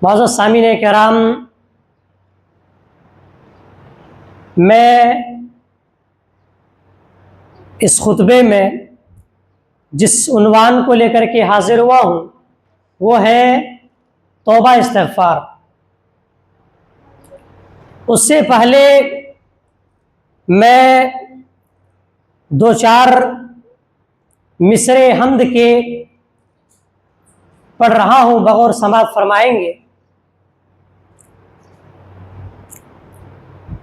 معزز سامعین کرام، میں اس خطبے میں جس عنوان کو لے کر کے حاضر ہوا ہوں وہ ہے توبہ استغفار۔ اس سے پہلے میں دو چار مصرع حمد کے پڑھ رہا ہوں، بغور سماعت فرمائیں گے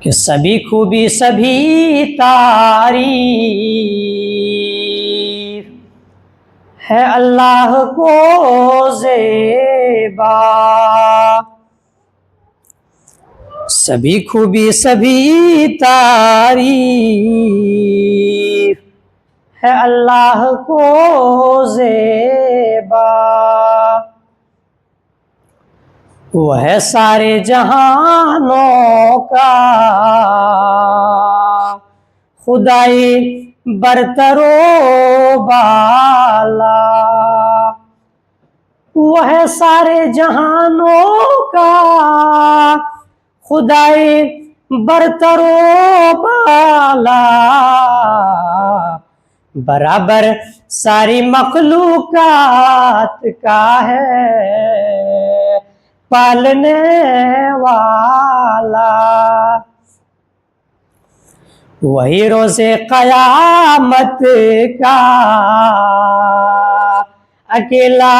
کہ سبھی خوبی سبھی تعریف ہے اللہ کو زیبا، سبھی خوبی سبھی تعریف ہے اللہ کو زیبا، وہ ہے سارے جہانوں کا خدائی برتر و بالا، وہ ہے سارے جہانوں کا خدائی برتر و بالا، برابر ساری مخلوقات کا ہے پالنے والا، وہی روز قیامت کا اکیلا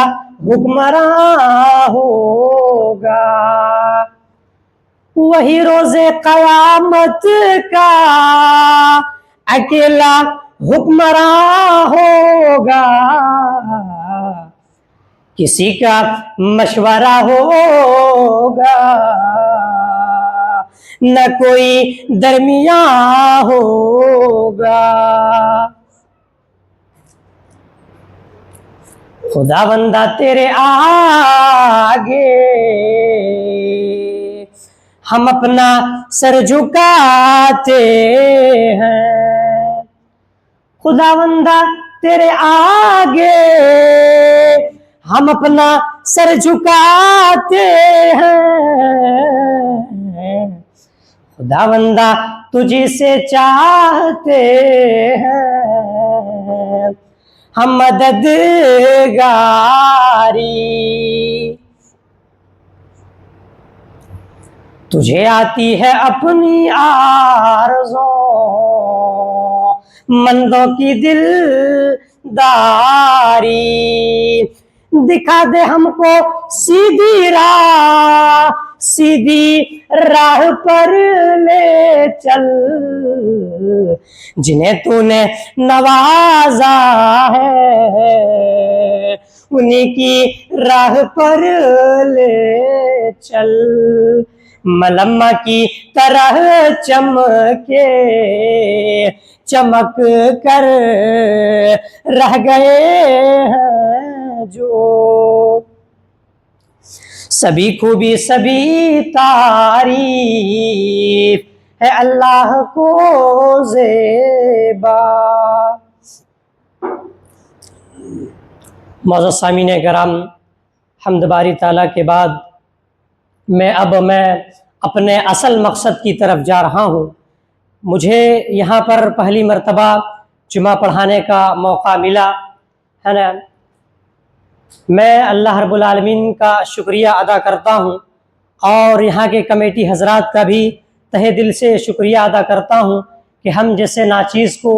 حکمراں ہوگا، وہی روز قیامت کا اکیلا حکمراں ہوگا، کسی کا مشورہ ہوگا نہ کوئی درمیاں ہوگا، خدا بندہ تیرے آگے ہم اپنا سر جھکاتے ہیں، خدا بندہ تیرے آگے ہم اپنا سر جھکاتے ہیں، خدا بندہ تجھی سے چاہتے ہیں ہم مددگاری، تجھے آتی ہے اپنی آرزوں مندوں کی دل داری، دکھا دے ہم کو سیدھی راہ پر لے چل، جنہیں تو نے نوازا ہے انہی کی راہ پر لے چل، ملمہ کی طرح چمک کر رہ گئے ہیں جو، سبھی خوبی سبھی تعریف ہے اللہ کو زیبا۔ معزز سامعین کرام، حمد باری تعالیٰ کے بعد میں اپنے اصل مقصد کی طرف جا رہا ہوں۔ مجھے یہاں پر پہلی مرتبہ جمعہ پڑھانے کا موقع ملا ہے نا، میں اللہ رب العالمین کا شکریہ ادا کرتا ہوں، اور یہاں کے کمیٹی حضرات کا بھی تہہ دل سے شکریہ ادا کرتا ہوں کہ ہم جیسے ناچیز کو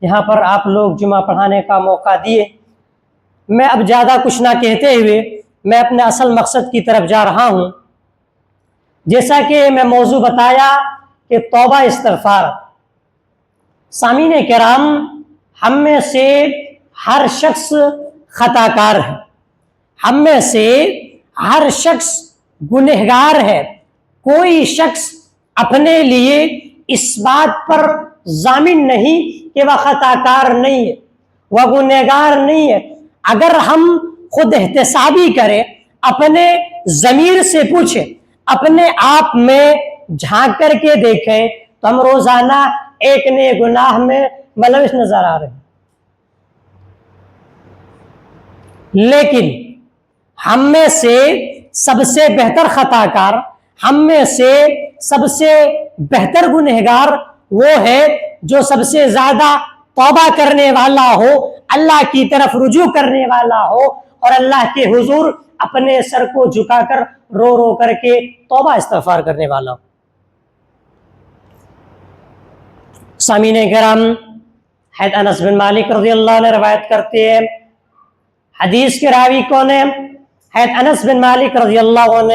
یہاں پر آپ لوگ جمعہ پڑھانے کا موقع دیے۔ میں اب زیادہ کچھ نہ کہتے ہوئے میں اپنے اصل مقصد کی طرف جا رہا ہوں۔ جیسا کہ میں موضوع بتایا کہ توبہ استغفار، سامعین کرام، ہم میں سے ہر شخص خطا کار ہے، ہم میں سے ہر شخص گنہگار ہے، کوئی شخص اپنے لیے اس بات پر ضامن نہیں کہ وہ خطا کار نہیں ہے، وہ گنہگار نہیں ہے۔ اگر ہم خود احتسابی کریں، اپنے ضمیر سے پوچھیں، اپنے آپ میں جھانک کر کے دیکھیں تو ہم روزانہ ایک نئے گناہ میں ملوث نظر آ رہے ہیں۔ لیکن ہم میں سے سب سے بہتر خطا کار، ہم میں سے سب سے بہتر گنہگار وہ ہے جو سب سے زیادہ توبہ کرنے والا ہو، اللہ کی طرف رجوع کرنے والا ہو، اور اللہ کے حضور اپنے سر کو جھکا کر رو رو کر کے توبہ استغفار کرنے والا ہو۔ سامعین کرام، حضرت انس بن مالک رضی اللہ عنہ روایت کرتے ہیں، حدیث کے راوی کون ہیں؟ حضرت انس بن مالک رضی اللہ عنہ،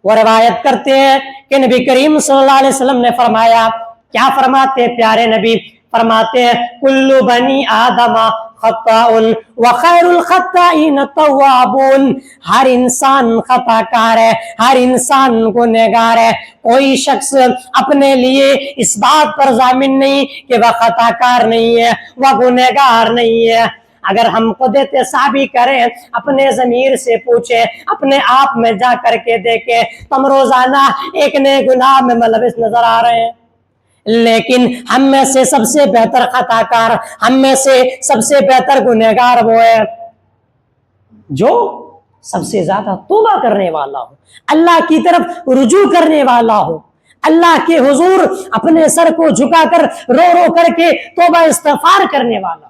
وہ روایت کرتے ہیں کہ نبی کریم صلی اللہ علیہ وسلم نے فرمایا، کیا فرماتے ہیں پیارے نبی؟ فرماتے ہیں کل بنی آدم خطاء وخیر الخطائین التوابون، ہر انسان خطا کار ہے، ہر انسان گنہگار ہے، کوئی شخص اپنے لیے اس بات پر ضامن نہیں کہ وہ خطا کار نہیں ہے، وہ گنہگار نہیں ہے۔ اگر ہم خود احتسابی کریں، اپنے ضمیر سے پوچھیں، اپنے آپ میں جا کر کے دیکھیں، ہم روزانہ ایک نئے گناہ میں ملوث نظر آ رہے ہیں، لیکن ہم میں سے سب سے بہتر خطا کار، ہم میں سے سب سے بہتر گنہگار وہ ہے جو سب سے زیادہ توبہ کرنے والا ہو، اللہ کی طرف رجوع کرنے والا ہو، اللہ کے حضور اپنے سر کو جھکا کر رو رو کر کے توبہ استغفار کرنے والا۔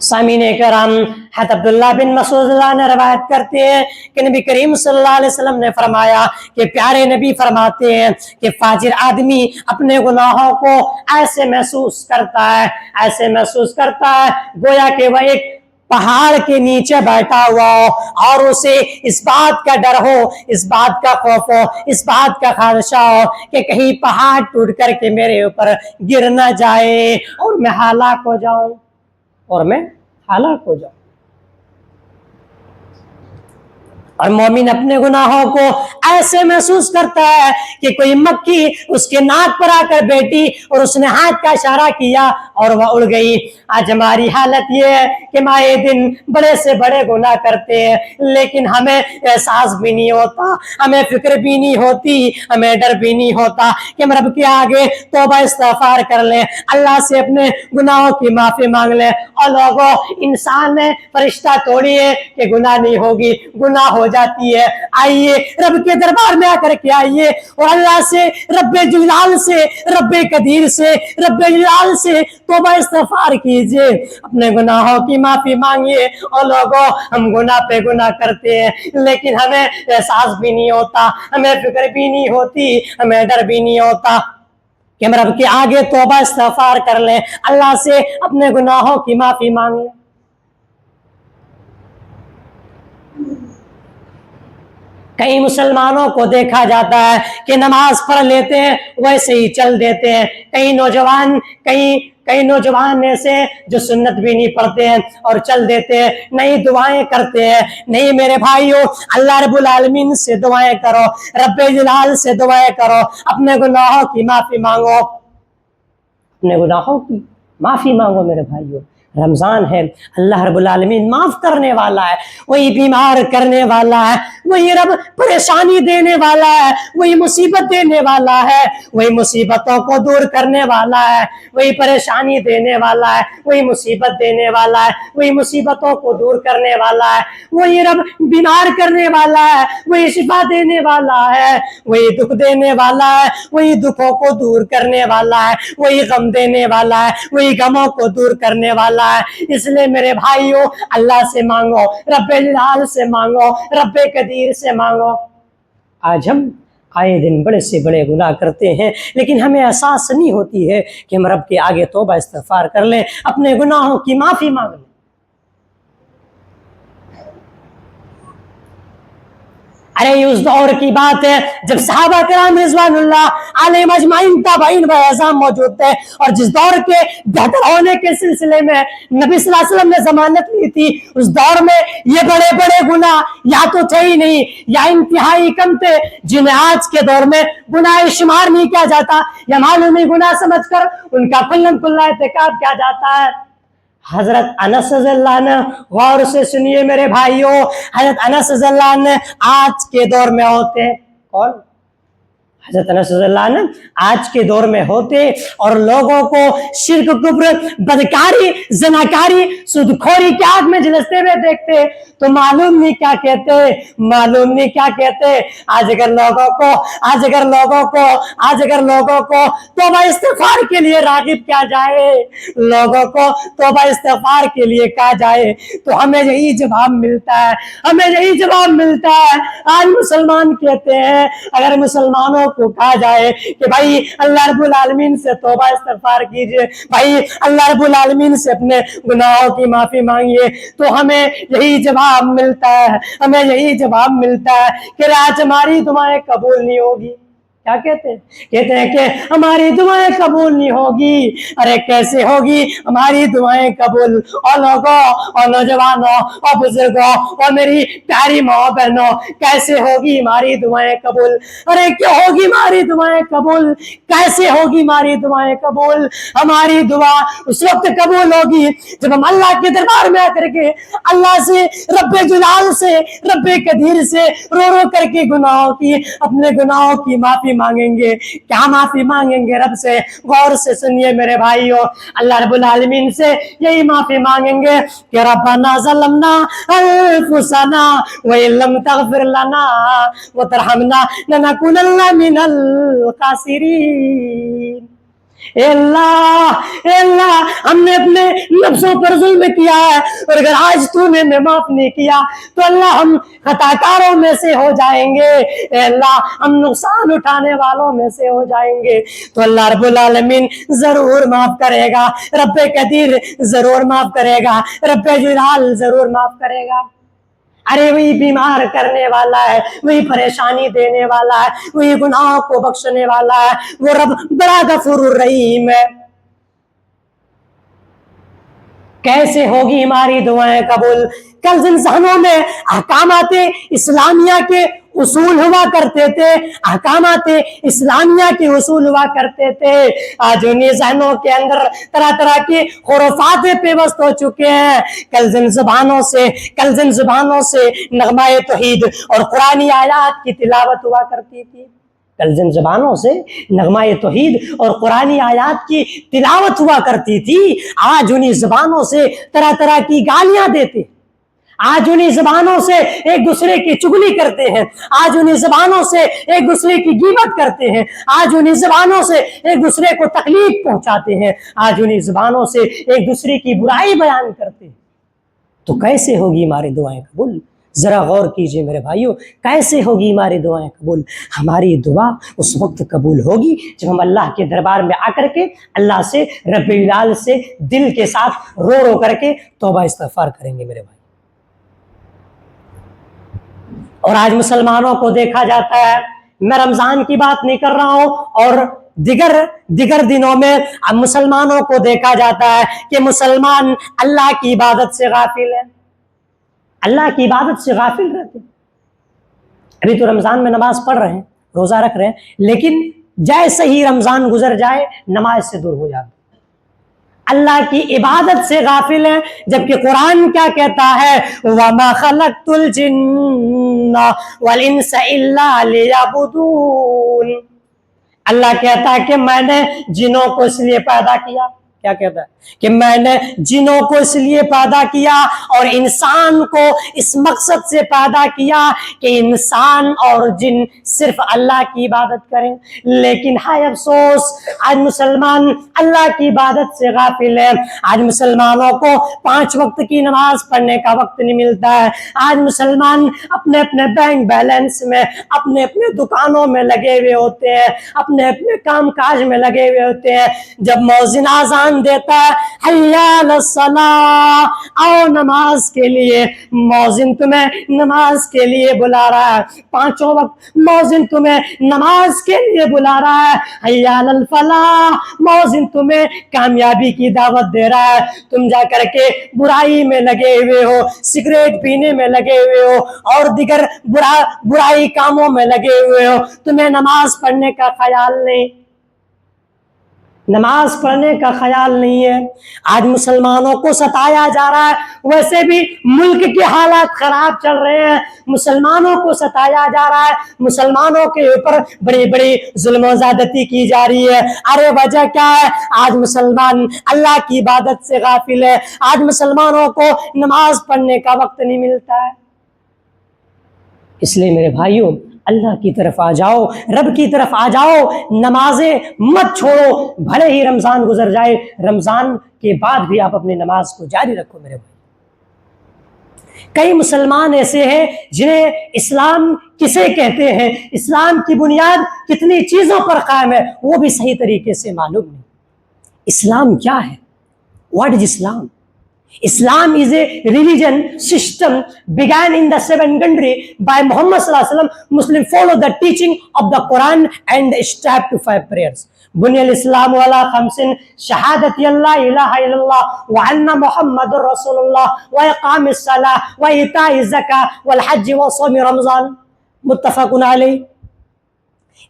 سامعین کرام، حضرت عبداللہ بن مسعود نے روایت کرتے ہیں کہ نبی کریم صلی اللہ علیہ وسلم نے فرمایا کہ پیارے نبی فرماتے ہیں کہ فاجر آدمی اپنے گناہوں کو ایسے محسوس کرتا ہے، ایسے محسوس کرتا ہے گویا کہ وہ ایک پہاڑ کے نیچے بیٹھا ہوا ہو، اور اسے اس بات کا ڈر ہو، اس بات کا خوف ہو، اس بات کا خدشہ ہو کہ کہیں پہاڑ ٹوٹ کر کے میرے اوپر گر نہ جائے اور میں ہلاک ہو جاؤں، ہلاک ہو جاؤں۔ اور مومن اپنے گناہوں کو ایسے محسوس کرتا ہے کہ کوئی مکھی اس کے ناک پر آ کر بیٹھی اور اس نے ہاتھ کا اشارہ کیا اور وہ اڑ گئی۔ آج ہماری حالت یہ ہے کہ مائے دن بڑے سے بڑے گناہ کرتے ہیں، لیکن ہمیں احساس بھی نہیں ہوتا، ہمیں فکر بھی نہیں ہوتی، ہمیں ڈر بھی نہیں ہوتا کہ ہم رب کے آگے توبہ استغفار کر لیں، اللہ سے اپنے گناہوں کی معافی مانگ لیں۔ اور لوگوں، انسان ہے، فرشتہ توڑی ہے کہ گناہ نہیں ہوگی، گناہ ہو جاتی ہے۔ آئیے رب کے دربار میں آ کر کے آئیے اور اللہ سے، رب جلال سے، رب قدیر سے، رب جلال سے توبہ استغفار کیجئے، اپنے گناہوں کی معافی مانگیے۔ اور لوگوں، ہم گناہ پہ گناہ کرتے ہیں، لیکن ہمیں احساس بھی نہیں ہوتا، ہمیں فکر بھی نہیں ہوتی، ہمیں ڈر بھی نہیں ہوتا کہ ہم رب کے آگے توبہ استغفار کر لیں، اللہ سے اپنے گناہوں کی معافی مانگ لیں۔ کئی مسلمانوں کو دیکھا جاتا ہے کہ نماز پڑھ لیتے ہیں ویسے ہی چل دیتے ہیں، کئی نوجوان ایسے ہیں جو سنت بھی نہیں پڑھتے ہیں اور چل دیتے ہیں، نئی دعائیں کرتے ہیں۔ نہیں میرے بھائیو، اللہ رب العالمین سے دعائیں کرو، رب جلال سے دعائیں کرو، اپنے گناہوں کی معافی مانگو، اپنے گناہوں کی معافی مانگو میرے بھائیو۔ رمضان ہے، اللہ رب العالمین معاف کرنے والا ہے، وہی بیمار کرنے والا ہے، وہی رب پریشانی دینے والا ہے، وہی مصیبت دینے والا ہے، وہی مصیبتوں کو دور کرنے والا ہے، وہی پریشانی دینے والا ہے، وہی مصیبت دینے والا ہے، وہی مصیبتوں کو دور کرنے والا ہے، وہی رب بیمار کرنے والا ہے، وہی شفا دینے والا ہے، وہی دکھ دینے والا ہے، وہی دکھوں کو دور کرنے والا ہے، وہی غم دینے والا ہے، وہی غموں کو دور کرنے والا ہے۔ اس لیے میرے بھائیوں، اللہ سے مانگو، رب جلال سے مانگو، رب قدیر سے مانگو۔ آج ہم آئے دن بڑے سے بڑے گناہ کرتے ہیں، لیکن ہمیں احساس نہیں ہوتی ہے کہ ہم رب کے آگے توبہ استغفار کر لیں، اپنے گناہوں کی معافی مانگ لیں۔ ارے اس دور کی بات ہے جب صحابہ کرام رضوان اللہ علیہم اجمعین تابعین و اعظام موجود تھے، اور جس دور کے بہتر ہونے کے سلسلے میں نبی صلی اللہ علیہ وسلم نے ضمانت لی تھی، اس دور میں یہ بڑے بڑے گناہ یا تو تھے ہی نہیں یا انتہائی کم تھے، جنہیں آج کے دور میں گناہ شمار نہیں کیا جاتا یا معلومی گناہ سمجھ کر ان کا کلن کلا ارتکاب کیا جاتا ہے۔ حضرت انس رضی اللہ عنہ، غور سے سنیے میرے بھائیوں، حضرت انس رضی اللہ عنہ آج کے دور میں ہوتے ہیں کون؟ حضرت انس رضی اللہ عنہ آج کے دور میں ہوتے اور لوگوں کو شرک، کفر، بدکاری، زناکاری، سودخوری کی آگ میں جلستے ہوئے دیکھتے تو معلوم نہیں کیا کہتے، معلوم نہیں کیا کہتے۔ آج اگر لوگوں کو توبہ استغفار کے لیے راغب کیا جائے، لوگوں کو توبہ استغفار کے لیے کہا جائے تو ہمیں یہی جواب ملتا ہے۔ آج مسلمان کہتے ہیں اگر مسلمانوں کو کہا جائے کہ بھائی اللہ رب العالمین سے توبہ استغفار کیجئے، بھائی اللہ رب العالمین سے اپنے گناہوں کی معافی مانگیے، تو ہمیں یہی جواب ملتا ہے کہ آج ہماری دعائیں قبول نہیں ہوگی۔ کیا کہتے ہیں کہ ہماری دعائیں قبول نہیں ہوگی۔ ارے کیسے ہوگی ہماری دعائیں قبول؟ اور لوگوں اور نوجوانوں اور بزرگوں اور میری پیاری ماں بہنوں، کیسے ہوگی ہماری دعائیں قبول؟ ارے کیوں ہوگی ہماری دعائیں قبول؟ کیسے ہوگی ہماری دعائیں قبول؟ ہماری دعا اس وقت قبول ہوگی جب ہم اللہ کے دربار میں آ کر کے اللہ سے، رب جلال سے، رب قدیر سے رو کر کے اپنے گناہوں کی معافی مانگیں گے۔ کیا معافی مانگیں گے رب سے؟ غور سے سنیے میرے بھائیوں، اللہ رب العالمین سے یہی معافی مانگیں گے کہ ربنا ظلمنا انفسنا وان لم تغفر لنا وترحمنا لنکونن من الخاسرین۔ اے اللہ ہم نے اپنے نفسوں پر ظلم کیا ہے، اور اگر آج تو نے ہمیں معاف نہیں کیا تو اللہ ہم خطاکاروں میں سے ہو جائیں گے، اے اللہ ہم نقصان اٹھانے والوں میں سے ہو جائیں گے۔ تو اللہ رب العالمین ضرور معاف کرے گا، رب قدیر ضرور معاف کرے گا، رب جلال ضرور معاف کرے گا۔ ارے وہی بیمار کرنے والا ہے، وہی پریشانی دینے والا ہے، وہی گناہوں کو بخشنے والا ہے، وہ رب بڑا غفور الرحیم ہے۔ کیسے ہوگی ہماری دعائیں قبول؟ کل انسانوں میں احکامات اسلامیہ کے اصول ہوا کرتے تھے، احکامات اسلامیہ کے اصول ہوا کرتے تھے، آج انہیں ذہنوں کے اندر طرح طرح کے خرافات پیوست ہو چکے ہیں۔ کل جن زبانوں سے نغمہ توحید اور قرآنی آیات کی تلاوت ہوا کرتی تھی، کل جن زبانوں سے نغمہ توحید اور قرآنی آیات کی تلاوت ہوا کرتی تھی، آج انہیں زبانوں سے طرح طرح کی گالیاں دیتے، آج انہیں زبانوں سے ایک دوسرے کی چگلی کرتے ہیں، آج انہیں زبانوں سے ایک دوسرے کی غیبت کرتے ہیں، آج انہیں زبانوں سے ایک دوسرے کو تکلیف پہنچاتے ہیں، آج انہیں زبانوں سے ایک دوسرے کی برائی بیان کرتے ہیں۔ تو کیسے ہوگی ہماری دعائیں قبول؟ ذرا غور کیجئے میرے بھائیوں، کیسے ہوگی ہماری دعائیں قبول؟ ہماری دعا اس وقت قبول ہوگی جب ہم اللہ کے دربار میں آ کر کے اللہ سے، رب العال سے دل کے ساتھ رو کر کے توبہ استغفار کریں گے میرے بھائی۔ اور آج مسلمانوں کو دیکھا جاتا ہے، میں رمضان کی بات نہیں کر رہا ہوں، اور دیگر دنوں میں مسلمانوں کو دیکھا جاتا ہے کہ مسلمان اللہ کی عبادت سے غافل ہے، اللہ کی عبادت سے غافل رہتے ہیں۔ ابھی تو رمضان میں نماز پڑھ رہے ہیں، روزہ رکھ رہے ہیں، لیکن جیسے ہی رمضان گزر جائے نماز سے دور ہو جاتے ہیں، اللہ کی عبادت سے غافل ہیں۔ جبکہ قرآن کیا کہتا ہے؟ وَمَا خَلَقْتُ الْجِنَّ وَالْإِنسَ إِلَّا لِيَعْبُدُونَ۔ اللہ کہتا ہے کہ میں نے جنوں کو اس لیے پیدا کیا، کیا کہتا ہے کہ میں نے جنوں کو اس لیے پیدا کیا اور انسان کو اس مقصد سے پیدا کیا کہ انسان اور جن صرف اللہ کی عبادت کریں۔ لیکن ہائے افسوس، آج مسلمان اللہ کی عبادت سے غافل ہے۔ آج مسلمانوں کو 5 وقت کی نماز پڑھنے کا وقت نہیں ملتا ہے۔ آج مسلمان اپنے اپنے بینک بیلنس میں، اپنے اپنے دکانوں میں لگے ہوئے ہوتے ہیں، اپنے اپنے کام کاج میں لگے ہوئے ہوتے ہیں۔ جب مؤذن اذان دیتا ہے حی علی الصلاۃ، آؤ نماز کے لیے، مؤذن تمہیں نماز کے لیے بلا رہا ہے، 5 وقت مؤذن تمہیں نماز کے لیے بلا رہا ہے، حی علی الفلاح، مؤذن تمہیں کامیابی کی دعوت دے رہا ہے، تم جا کر کے برائی میں لگے ہوئے ہو، سگریٹ پینے میں لگے ہوئے ہو اور دیگر برائی کاموں میں لگے ہوئے ہو، تمہیں نماز پڑھنے کا خیال نہیں۔ نماز پڑھنے کا خیال نہیں ہے۔ آج مسلمانوں کو ستایا جا رہا ہے، ویسے بھی ملک کے حالات خراب چل رہے ہیں، مسلمانوں کو ستایا جا رہا ہے، مسلمانوں کے اوپر بڑی بڑی ظلم و زیادتی کی جا رہی ہے۔ ارے وجہ کیا ہے؟ آج مسلمان اللہ کی عبادت سے غافل ہے، آج مسلمانوں کو نماز پڑھنے کا وقت نہیں ملتا ہے۔ اس لیے میرے بھائیوں، اللہ کی طرف آ جاؤ، رب کی طرف آ جاؤ، نمازیں مت چھوڑو، بھلے ہی رمضان گزر جائے، رمضان کے بعد بھی آپ اپنی نماز کو جاری رکھو میرے بھائی۔ کئی مسلمان ایسے ہیں جنہیں اسلام کسے کہتے ہیں، اسلام کی بنیاد کتنی چیزوں پر قائم ہے، وہ بھی صحیح طریقے سے معلوم نہیں۔ اسلام کیا ہے؟ What is Islam? Islam is a religion system began in the 7th century by Muhammad sallallahu alaihi wasallam. Muslims follow the teaching of the Quran and strive to 5 prayers. بني الإسلام على 5: شهادة لا إله إلا الله وأن محمد رسول الله وإقام الصلاة وإيتاء الزكاة والحج وصوم رمضان متفق علیہ۔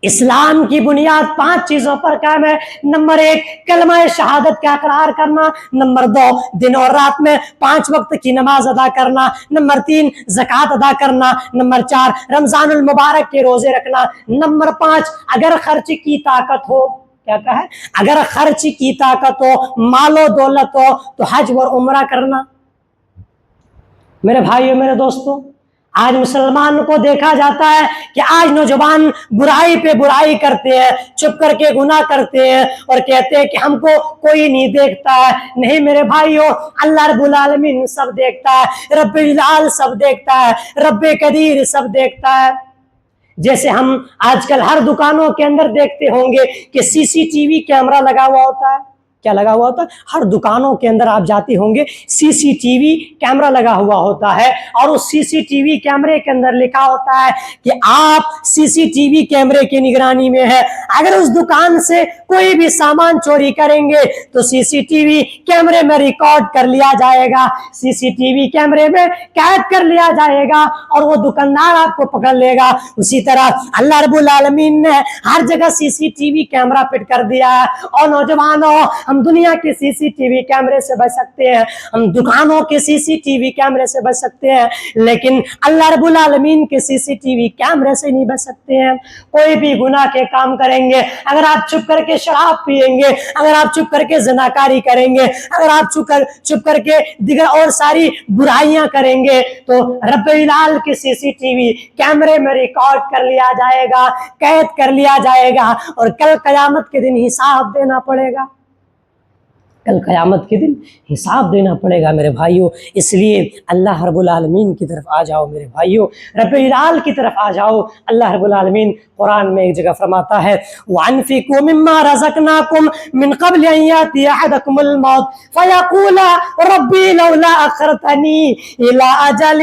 اسلام کی بنیاد 5 چیزوں پر قائم ہے۔ نمبر 1 کلمہ شہادت کا اقرار کرنا، نمبر 2 دن اور رات میں 5 وقت کی نماز ادا کرنا، نمبر 3 زکوٰۃ ادا کرنا، نمبر 4 رمضان المبارک کے روزے رکھنا، نمبر 5 اگر خرچ کی طاقت ہو، کیا کہا ہے؟ اگر خرچ کی طاقت ہو، مال و دولت ہو تو حج اور عمرہ کرنا۔ میرے بھائیو، میرے دوستو، آج مسلمان کو دیکھا جاتا ہے کہ آج نوجوان برائی پہ برائی کرتے ہیں، چپ کر کے گناہ کرتے ہیں اور کہتے ہیں کہ ہم کو کوئی نہیں دیکھتا ہے۔ نہیں میرے بھائیوں، اللہ رب العالمین سب دیکھتا ہے، رب العال سب دیکھتا ہے، رب قدیر سب دیکھتا ہے۔ جیسے ہم آج کل ہر دکانوں کے اندر دیکھتے ہوں گے کہ CCTV کیمرہ لگا ہوا ہوتا ہے۔ کیا لگا ہوا ہوتا ہے؟ ہر دکانوں کے اندر آپ جاتے ہوں گے CCTV کیمرہ لگا ہوا ہوتا ہے، اور اس CCTV کیمرے کے اندر لکھا ہوتا ہے کہ آپ CCTV کیمرے کی نگرانی میں ہے۔ اگر اس دکان سے کوئی بھی سامان چوری کریں گے تو CCTV کیمرے میں ریکارڈ کر لیا جائے گا، CCTV کیمرے میں قید کر لیا جائے گا اور وہ دکاندار آپ کو پکڑ لے گا۔ اسی طرح اللہ رب العالمین نے ہر جگہ CCTV کیمرہ فٹ کر دیا ہے۔ اور نوجوانوں، ہم دنیا کے CCTV کیمرے سے بچ سکتے ہیں، ہم دکانوں کے CCTV کیمرے سے بچ سکتے ہیں، لیکن اللہ رب العالمین کے CCTV کیمرے سے نہیں بچ سکتے ہیں۔ کوئی بھی گناہ کے کام کریں گے، اگر آپ چپ کر کے شراب پیئیں گے، اگر آپ چپ کر کے زناکاری کریں گے، اگر آپ چپ کر کے دیگر اور ساری برائیاں کریں گے تو رب العال کے CCTV کیمرے میں ریکارڈ کر لیا جائے گا، قید کر لیا جائے گا، اور کل قیامت کے دن حساب دینا پڑے گا۔ کل قیامت کے دن حساب دینا پڑے گا میرے بھائیوں۔ اس لیے اللہ رب العالمین کی طرف آ جاؤ میرے بھائیوں، رب العال کی طرف آ جاؤ۔ اللہ رب العالمین قرآن میں ایک جگہ فرماتا ہے وَأَنفِقُوا مِمَّا رَزَقْنَاكُمْ مِنْ قَبْلِ أَنْ يَأْتِيَ أَحَدَكُمُ الْمَوْتُ فَيَقُولَ رَبِّي لَوْلَا أَخَّرْتَنِي إِلَىٰ أَجَلٍ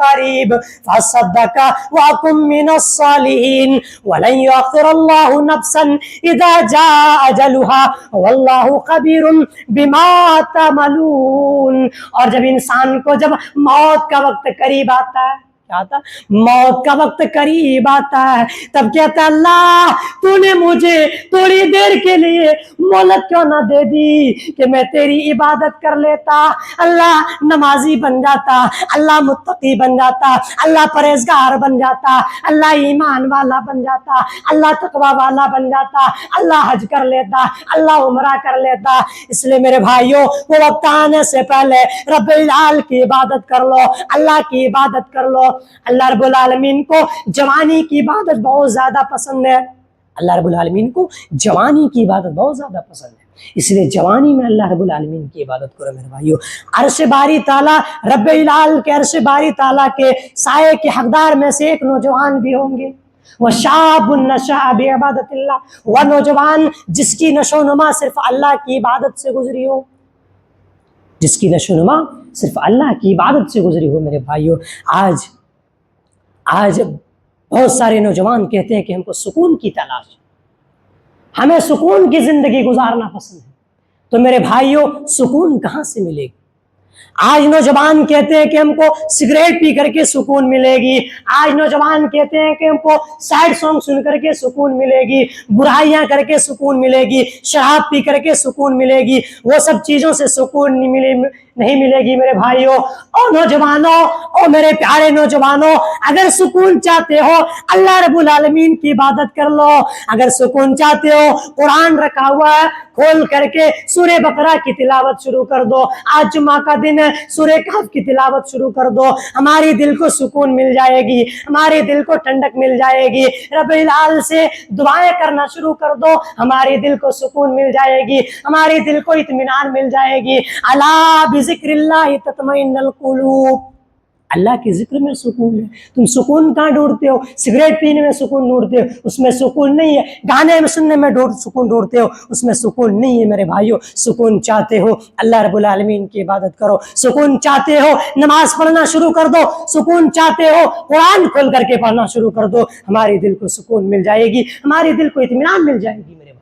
قَرِيبٍ فَأَصَّدَّقَ وَأَكُن مِّنَ الصَّالِحِينَ وَلَن يُؤَخِّرَ اللَّهُ نَفْسًا إِذَا جَاءَ أَجَلُهَا وَاللَّهُ خَبِيرٌ بِمَا تَعْمَلُونَ۔ اور جب انسان کو جب موت کا وقت قریب آتا ہے، کیا آتا؟ موت کا وقت قریب آتا ہے، تب کہتا ہے اللہ تو نے مجھے تھوڑی دیر کے لیے مہلت کیوں نہ دے دی کہ میں تیری عبادت کر لیتا، اللہ نمازی بن جاتا، اللہ متقی بن جاتا، اللہ پرہیزگار بن جاتا، اللہ ایمان والا بن جاتا، اللہ تقوی والا بن جاتا، اللہ حج کر لیتا، اللہ عمرہ کر لیتا۔ اس لیے میرے بھائیوں، وہ وقت آنے سے پہلے رب العال کی عبادت کر لو، اللہ کی عبادت کر لو۔ اللہ رب العالمین کو جوانی کی عبادت بہت زیادہ پسند ہے، اللہ رب العالمین کو جوانی کی عبادت بہت زیادہ پسند ہے، اس لیے جوانی میں اللہ رب العالمین کی عبادت کرو میرے بھائیو۔ عرش باری تعالیٰ، رب العال کے عرش باری تعالیٰ کے سائے کے حقدار میں سے ایک نوجوان بھی ہوں گے، وَشَابٌ نَشَأَ بِعِبَادَةِ اللَّهِ، وہ نوجوان جس کی نشو و نما صرف اللہ کی عبادت سے گزری ہو، جس کی نشو و نما صرف اللہ کی عبادت سے گزری ہو میرے بھائیو۔ آج بہت سارے نوجوان کہتے ہیں کہ ہم کو سکون کی تلاش، ہمیں سکون کی زندگی گزارنا پسند ہے۔ تو میرے بھائیوں، سکون کہاں سے ملے گا؟ آج نوجوان کہتے ہیں کہ ہم کو سگریٹ پی کر کے سکون ملے گی، آج نوجوان کہتے ہیں کہ ہم کو سیڈ سانگ سن کر کے سکون ملے گی، برائیاں کر کے سکون ملے گی، شراب پی کر کے سکون ملے گی۔ وہ سب چیزوں سے سکون نہیں ملے گی میرے بھائیوں اور نوجوانوں اور میرے پیارے نوجوانوں۔ اگر سکون چاہتے ہو اللہ رب العالمین کی عبادت کر لو، اگر سکون چاہتے ہو قرآن رکھا ہوا ہے کھول کر کے سورہ بقرہ کی تلاوت شروع کر دو، آج جمعہ کا دن ہے سورہ کہف کی تلاوت شروع کر دو، ہماری دل کو سکون مل جائے گی، ہمارے دل کو ٹھنڈک مل جائے گی۔ رب العال سے دعائیں کرنا شروع کر دو، ہمارے دل کو سکون مل جائے گی، ہمارے دل کو اطمینان مل جائے گی۔ الا بذکر اللہ تطمئن القلوب، اللہ کے ذکر میں سکون ہے۔ تم سکون کہاں ڈھونڈتے ہو؟ سگریٹ پینے میں سکون ڈھونڈتے ہو، اس میں سکون نہیں ہے۔ گانے میں سننے میں سکون ڈھونڈتے ہو، اس میں سکون نہیں ہے میرے بھائیوں۔ سکون چاہتے ہو اللہ رب العالمین کی عبادت کرو، سکون چاہتے ہو نماز پڑھنا شروع کر دو، سکون چاہتے ہو قرآن کھول کر کے پڑھنا شروع کر دو، ہمارے دل کو سکون مل جائے گی، ہمارے دل کو اطمینان مل جائے گی میرے بھائی۔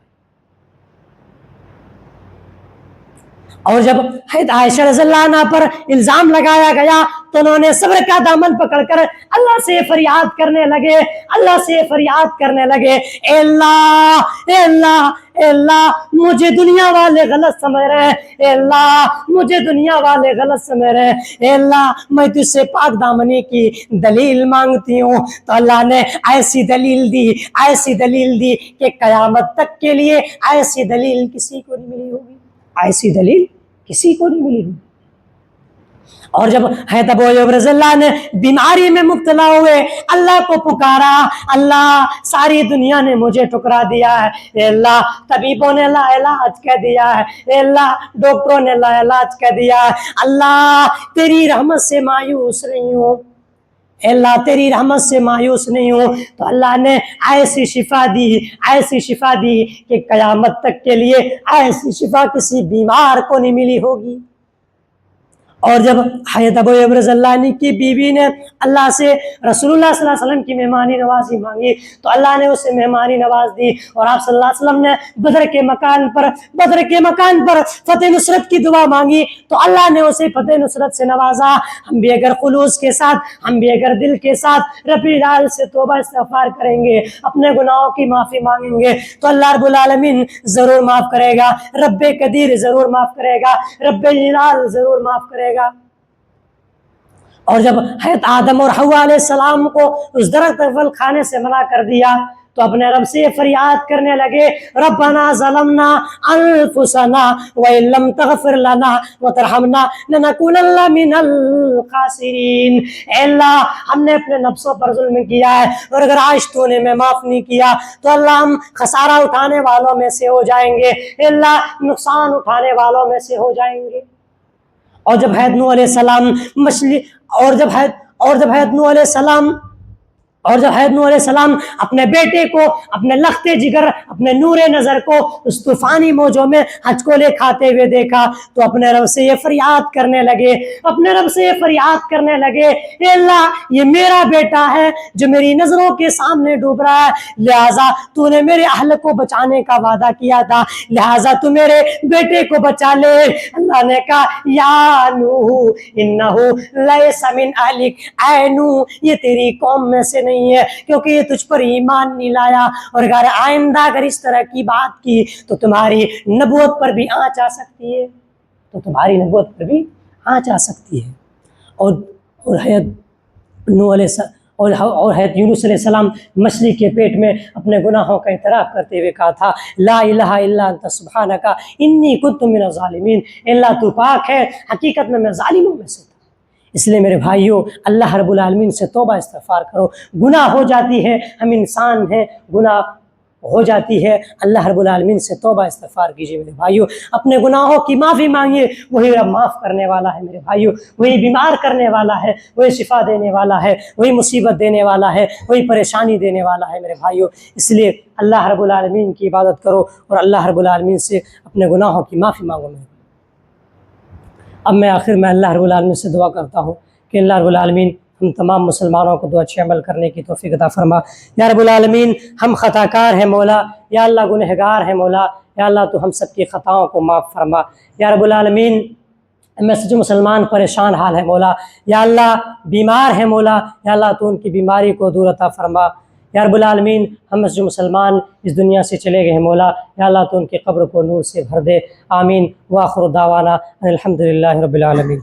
اور جب حضرت عائشہ رضی اللہ عنہ پر الزام لگایا گیا تو انہوں نے صبر کا دامن پکڑ کر اللہ سے فریاد کرنے لگے، اللہ سے فریاد کرنے لگے، اے اللہ اے اللہ اے اللہ مجھے دنیا والے غلط سمجھ رہے ہیں، اے اللہ مجھے دنیا والے غلط سمجھ رہے ہیں، اے اللہ میں تجھ سے پاک دامنی کی دلیل مانگتی ہوں۔ تو اللہ نے ایسی دلیل دی کہ قیامت تک کے لیے ایسی دلیل کسی کو نہیں ملی ہوگی، ایسی دلیل کسی کو نہیں ملی ہوگی۔ اور جب حضرت ابو ایوب رضی اللہ نے بیماری میں مبتلا ہوئے، اللہ کو پکارا، اللہ ساری دنیا نے مجھے ٹھکرا دیا ہے، اے اللہ طبیبوں نے لا علاج کہہ دیا ہے، اے اللہ ڈاکٹروں نے لا علاج کہہ دیا ہے، اللہ تیری رحمت سے مایوس نہیں ہوں، اے اللہ تیری رحمت سے مایوس نہیں ہوں۔ تو اللہ نے ایسی شفا دی کہ قیامت تک کے لیے ایسی شفا کسی بیمار کو نہیں ملی ہوگی۔ اور جب حضرت ابو ایوب رضی اللہ عنہ کی بیوی نے اللہ سے رسول اللہ صلی اللہ علیہ وسلم کی مہمانی نوازی مانگی تو اللہ نے اسے مہمانی نواز دی، اور آپ صلی اللہ علیہ وسلم نے بدر کے مکان پر فتح نصرت کی دعا مانگی تو اللہ نے اسے فتح نصرت سے نوازا۔ ہم بھی اگر خلوص کے ساتھ، ہم بھی اگر دل کے ساتھ رب العال سے توبہ استغفار کریں گے، اپنے گناہوں کی معافی مانگیں گے تو اللہ رب العالمین ضرور معاف کرے گا، رب قدیر ضرور معاف کرے گا، رب العال ضرور معاف کرے گا۔ اور جب حضرت آدم اور حوا علیہ السلام کو اس درخت پھل کھانے سے منع کر دیا تو اپنے رب سے فریاد کرنے لگے، ربنا ظلمنا انفسنا وان لم تغفر لنا وترحمنا لنکونن من الخاسرین، اے اللہ ہم نے اپنے نفسوں پر ظلم کیا ہے اور اگر آج تو نے ہمیں معاف نہیں کیا تو اللہ ہم خسارہ اٹھانے والوں میں سے ہو جائیں گے، اے اللہ نقصان اٹھانے والوں میں سے ہو جائیں گے۔ اور جب حضرت نوح علیہ السلام اپنے بیٹے کو، اپنے لختے جگر، اپنے نور نظر کو اس طوفانی موجوں میں حج کو لے کھاتے ہوئے دیکھا تو اپنے رب سے یہ فریاد کرنے لگے، اے اللہ یہ میرا بیٹا ہے جو میری نظروں کے سامنے ڈوب رہا ہے، لہٰذا تو نے میرے اہل کو بچانے کا وعدہ کیا تھا، لہٰذا تو میرے بیٹے کو بچا لے۔ اللہ نے کہا یا نوح انہو لیس من اہلک، اے نوح یہ تیری قوم میں سے نہیں ہے کیونکہ یہ تجھ پر ایمان نہیں لایا، اور اگر آئندہ اگر اس طرح کی بات کی تو تمہاری نبوت پر بھی آنچ آ سکتی ہے۔ اور حضرت نوح علیہ السلام اور حضرت یونس علیہ السلام مچھلی کے پیٹ میں اپنے گناہوں کا اعتراف کرتے ہوئے کہا تھا، لا الہ الا انت سبحانک انی کنت من الظالمین، اللہ تو پاک ہے حقیقت میں ظالموں میں سے تھا۔ اس لیے میرے بھائیوں اللہ رب العالمین سے توبہ استغفار کرو، گناہ ہو جاتی ہے، ہم انسان ہیں، گناہ ہو جاتی ہے، اللہ رب العالمین سے توبہ استغفار کیجیے میرے بھائیوں، اپنے گناہوں کی معافی مانگیے، وہی رب معاف کرنے والا ہے میرے بھائیوں، وہی بیمار کرنے والا ہے، وہی شفا دینے والا ہے، وہی مصیبت دینے والا ہے، وہی پریشانی دینے والا ہے میرے بھائیوں۔ اس لیے اللہ رب العالمین کی عبادت کرو اور اللہ رب العالمین سے اپنے گناہوں کی معافی مانگو میرے۔ اب میں آخر میں اللہ رب العالمین سے دعا کرتا ہوں کہ اللہ رب العالمین ہم تمام مسلمانوں کو دو اچھے عمل کرنے کی توفیق عطا فرما۔ یا رب العالمین ہم خطا کار ہیں مولا، یا اللہ گنہگار ہیں مولا، یا اللہ تو ہم سب کی خطاؤں کو معاف فرما۔ یا رب العالمین میں سے جو مسلمان پریشان حال ہے مولا، یا اللہ بیمار ہے مولا، یا اللہ تو ان کی بیماری کو دور عطا فرما۔ یا رب العالمین ہم میں سے جو مسلمان اس دنیا سے چلے گئے ہیں مولا، یا اللہ تو ان کی قبر کو نور سے بھر دے، آمین۔ وآخر دعوانا ان الحمد للہ رب العالمین۔